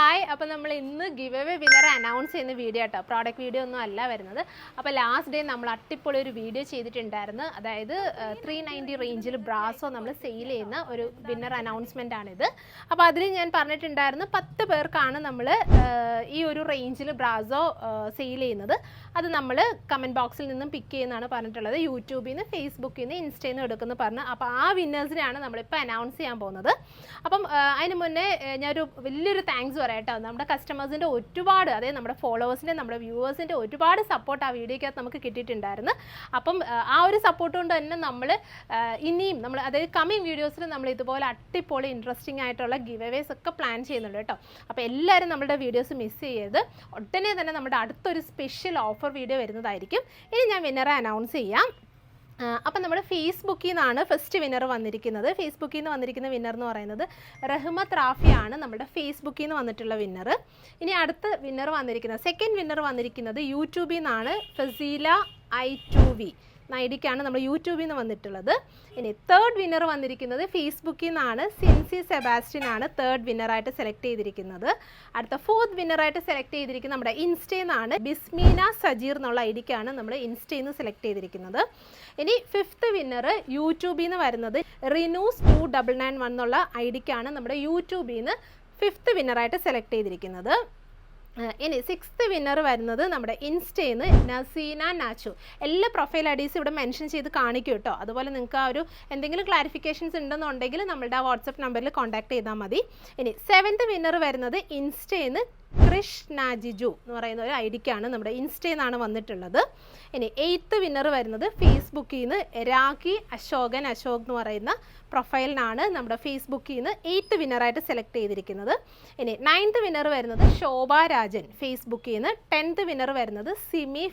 Hi, അപ്പോൾ നമ്മൾ ഇന്ന് ഗിവ് അവേ വിന്നർ അനൗൺസ് ചെയ്യുന്ന വീഡിയോ കേട്ടോ. പ്രോഡക്റ്റ് വീഡിയോ ഒന്നും അല്ല വരുന്നത്. അപ്പോൾ ലാസ്റ്റ് ഡേ നമ്മൾ അട്ടിപ്പൊളി ഒരു വീഡിയോ ചെയ്തിട്ടുണ്ടായിരുന്നു. അതായത് 390 റേഞ്ചിൽ ബ്രാസോ നമ്മൾ സെയിൽ ചെയ്യുന്ന ഒരു വിന്നർ അനൗൺസ്മെൻ്റ് ആണിത്. അപ്പോൾ അതിൽ ഞാൻ പറഞ്ഞിട്ടുണ്ടായിരുന്നു 10 പേർക്കാണ് നമ്മൾ ഈ ഒരു റേഞ്ചിൽ ബ്രാസോ സെയിൽ ചെയ്യുന്നത്. അത് നമ്മൾ കമൻറ്റ് ബോക്സിൽ നിന്നും പിക്ക് ചെയ്യുന്നതാണ് പറഞ്ഞിട്ടുള്ളത്. യൂട്യൂബിൽ നിന്ന്, ഫേസ്ബുക്കിൽ നിന്ന്, ഇൻസ്റ്റയിൽ നിന്ന് എടുക്കുന്നു പറഞ്ഞു. അപ്പോൾ ആ വിന്നേഴ്സിനെയാണ് നമ്മളിപ്പോൾ അനൗൺസ് ചെയ്യാൻ പോകുന്നത്. അപ്പം അതിന് മുന്നേ ഞാനൊരു വലിയൊരു താങ്ക്സ് പറയാം കേട്ടോ. നമ്മുടെ കസ്റ്റമേഴ്സിൻ്റെ ഒരുപാട്, അതായത് നമ്മുടെ ഫോളോവേഴ്സിൻ്റെ, നമ്മുടെ വ്യൂവേഴ്സിൻ്റെ ഒരുപാട് സപ്പോർട്ട് ആ വീഡിയോയ്ക്കകത്ത് നമുക്ക് കിട്ടിയിട്ടുണ്ടായിരുന്നു. അപ്പം ആ ഒരു സപ്പോർട്ട് കൊണ്ട് തന്നെ നമ്മൾ ഇനിയും നമ്മൾ, അതായത് കമ്മിങ് വീഡിയോസിൽ നമ്മൾ ഇതുപോലെ അടിപൊളി ഇൻട്രസ്റ്റിംഗ് ആയിട്ടുള്ള ഗിവ് അവേസ് ഒക്കെ പ്ലാൻ ചെയ്യുന്നുണ്ട് കേട്ടോ. അപ്പോൾ എല്ലാവരും നമ്മുടെ വീഡിയോസ് മിസ് ചെയ്യരുത്. ഉടനെ തന്നെ നമ്മുടെ അടുത്തൊരു സ്പെഷ്യൽ ഓഫർ വീഡിയോ വരുന്നതായിരിക്കും. ഇനി ഞാൻ വിന്നറെ അനൗൺസ് ചെയ്യാം. അപ്പം നമ്മുടെ ഫേസ്ബുക്കിൽ നിന്നാണ് ഫസ്റ്റ് വിന്നർ വന്നിരിക്കുന്നത്. ഫേസ്ബുക്കിൽ നിന്ന് വന്നിരിക്കുന്ന വിന്നർ എന്ന് പറയുന്നത് റഹ്മത്ത് റാഫിയാണ് നമ്മുടെ ഫേസ്ബുക്കിൽ നിന്ന് വന്നിട്ടുള്ള വിന്നർ. ഇനി അടുത്ത വിന്നർ വന്നിരിക്കുന്നത്, സെക്കൻഡ് വിന്നർ വന്നിരിക്കുന്നത് യൂട്യൂബിൽ നിന്നാണ് ഫസീല I2V ഐഡിക്കാണ് നമ്മൾ യൂട്യൂബിൽ നിന്ന് വന്നിട്ടുള്ളത്. ഇനി തേർഡ് വിന്നർ വന്നിരിക്കുന്നത് ഫേസ്ബുക്കിൽ നിന്നാണ് സിൻസി സെബാസ്റ്റ്യൻ ആണ് തേർഡ് വിന്നറായിട്ട് സെലക്ട് ചെയ്തിരിക്കുന്നത്. അടുത്ത ഫോർത്ത് വിന്നറായിട്ട് സെലക്ട് ചെയ്തിരിക്കുന്നത് നമ്മുടെ ഇൻസ്റ്റയിൽ നിന്നാണ് ബിസ്മീന സജീർ എന്നുള്ള ഐഡിക്കാണ് നമ്മൾ ഇൻസ്റ്റയിൽ നിന്ന് സെലക്ട് ചെയ്തിരിക്കുന്നത്. ഇനി ഫിഫ്ത്ത് വിന്നർ യൂട്യൂബിൽ നിന്ന് വരുന്നത് റിനൂസ് 2991 എന്നുള്ള ഐഡിക്കാണ് നമ്മുടെ യൂട്യൂബിൽ നിന്ന് ഫിഫ്ത്ത് വിന്നറായിട്ട് സെലക്ട് ചെയ്തിരിക്കുന്നത്. ഇനി സിക്സ്ത് വിന്നർ വരുന്നത് നമ്മുടെ ഇൻസ്റ്റയിൽ നിന്ന് നസീന നാച്ചു. എല്ലാ പ്രൊഫൈൽ ഐഡീസ് ഇവിടെ മെൻഷൻ ചെയ്ത് കാണിക്കും കേട്ടോ. അതുപോലെ നിങ്ങൾക്ക് ആ ഒരു എന്തെങ്കിലും ക്ലാരിഫിക്കേഷൻസ് ഉണ്ടെന്നുണ്ടെങ്കിൽ നമ്മളുടെ ആ വാട്സപ്പ് നമ്പറിൽ കോൺടാക്ട് ചെയ്താൽ മതി. ഇനി സെവൻത്ത് വിന്നർ വരുന്നത് ഇൻസ്റ്റയിൽ നിന്ന് കൃഷ്ണാജിജു എന്ന് പറയുന്ന ഒരു ഐഡിക്കാണ് നമ്മുടെ ഇൻസ്റ്റയിൽ നിന്നാണ് വന്നിട്ടുള്ളത്. ഇനി എയ്ത്ത് വിന്നർ വരുന്നത് ഫേസ്ബുക്കിൽ നിന്ന് രാഖി അശോക് എന്ന് പറയുന്ന പ്രൊഫൈലിനാണ് നമ്മുടെ ഫേസ്ബുക്കിൽ നിന്ന് എയ്ത്ത് വിന്നറായിട്ട് സെലക്ട് ചെയ്തിരിക്കുന്നത്. ഇനി നയൻത്ത് വിന്നർ വരുന്നത് ശോഭ രാജൻ ഫേസ്ബുക്കിൽ നിന്ന്. 10th വിന്നർ വരുന്നത് സിമി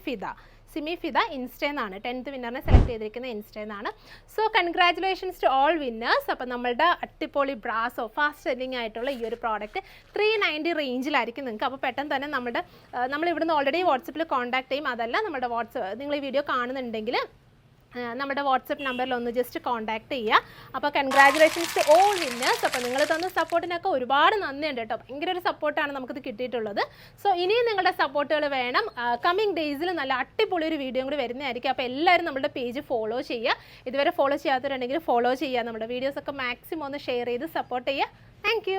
ഫിദ ഇൻസ്റ്റയിൽ നിന്നാണ് 10th വിന്നറിനെ സെലക്ട് ചെയ്തിരിക്കുന്നത് ഇൻസ്റ്റയിൽ നിന്നാണ്. So congratulations to all winners. അപ്പോൾ നമ്മളുടെ അട്ടിപ്പൊളി ബ്രാസോ ഫാസ്റ്റ് സെല്ലിംഗ് ആയിട്ടുള്ള ഈ ഒരു പ്രോഡക്റ്റ് 390 റേഞ്ചിലായിരിക്കും നിങ്ങൾക്ക്. അപ്പോൾ പെട്ടെന്ന് തന്നെ നമ്മൾ ഇവിടുന്ന് ഓൾറെഡി വാട്സപ്പിൽ കോൺടാക്ട് ചെയ്യും. അതല്ല, നമ്മുടെ നിങ്ങൾ ഈ വീഡിയോ കാണുന്നുണ്ടെങ്കിൽ നമ്മുടെ വാട്സപ്പ് നമ്പറിൽ ഒന്ന് ജസ്റ്റ് കോൺടാക്ട് ചെയ്യുക. അപ്പോൾ കൺഗ്രാറ്റുലേഷൻസ് ടു ഓൾ വിന്നേഴ്സ്. അപ്പോൾ നിങ്ങൾ തന്ന സപ്പോർട്ടിനൊക്കെ ഒരുപാട് നന്ദിയുണ്ട് കേട്ടോ. ഭയങ്കര ഒരു സപ്പോർട്ടാണ് നമുക്കിത് കിട്ടിയിട്ടുള്ളത്. സോ ഇനിയും നിങ്ങളുടെ സപ്പോർട്ടുകൾ വേണം. കമ്മിങ് ഡേയ്സിൽ നല്ല അടിപൊളി ഒരു വീഡിയോ കൂടി വരുന്നതായിരിക്കും. അപ്പോൾ എല്ലാവരും നമ്മുടെ പേജ് ഫോളോ ചെയ്യുക. ഇതുവരെ ഫോളോ ചെയ്യാത്തവരുണ്ടെങ്കിൽ ഫോളോ ചെയ്യുക. നമ്മുടെ വീഡിയോസൊക്കെ മാക്സിമം ഒന്ന് ഷെയർ ചെയ്ത് സപ്പോർട്ട് ചെയ്യുക. താങ്ക്